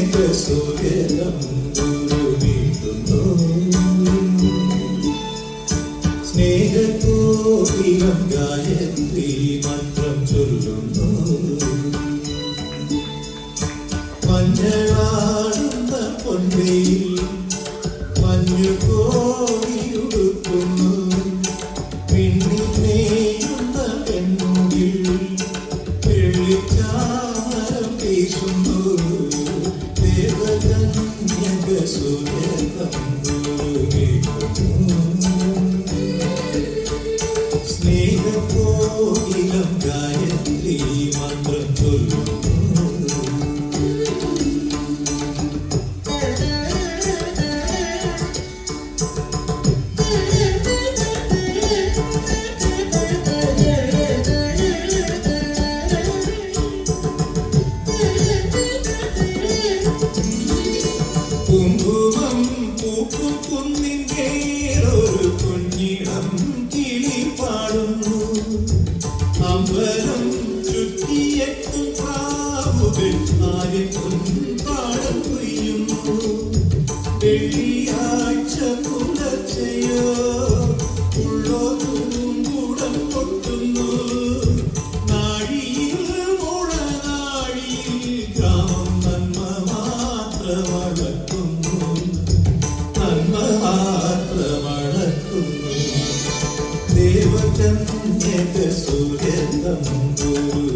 ദേവകന്യകസുരതം ഗുരുവിടുന്നു സ്നേഹത്തോതിരം ഗായത്രി മന്ത്രം ചൊല്ലുന്നു മഞ്ഞളാടുന്ന പൊൻവെയിൽ മഞ്ഞു കോരിയുടുക്കുന്നു പിന്നിൽ നെയ്യുന്ന പെൺമുകിൽ വെള്ളിച്ചാമരം വീശുന്നു ദേവകന്യകസുരതം സ്നേഹത്തോതിരം ഗായത്രി മന്ത്രം ചൊല്ലുന്നു കുങ്കുമം പൂക്കും കുന്നിൻകേറൊരു കുഞ്ഞിടം കിളി പാടുന്നു അമ്പലം ചുറ്റിയെത്തും പ്രാവുകൾ ആരും പാടം കൊയ്യുന്നു വെള്ളിയാഴ്ച പുലർച്ചയോ ഉള്ളോതും കൂടം കൊട്ടുന്നു നാഴിയിൽ മുളനാഴിയിൽ ഗ്രാമം നന്മ മാത്രമളക്കുന്നു നന്മ മാത്രമളക്കുന്നു ദേവകന്യകസുരതം ഗുരു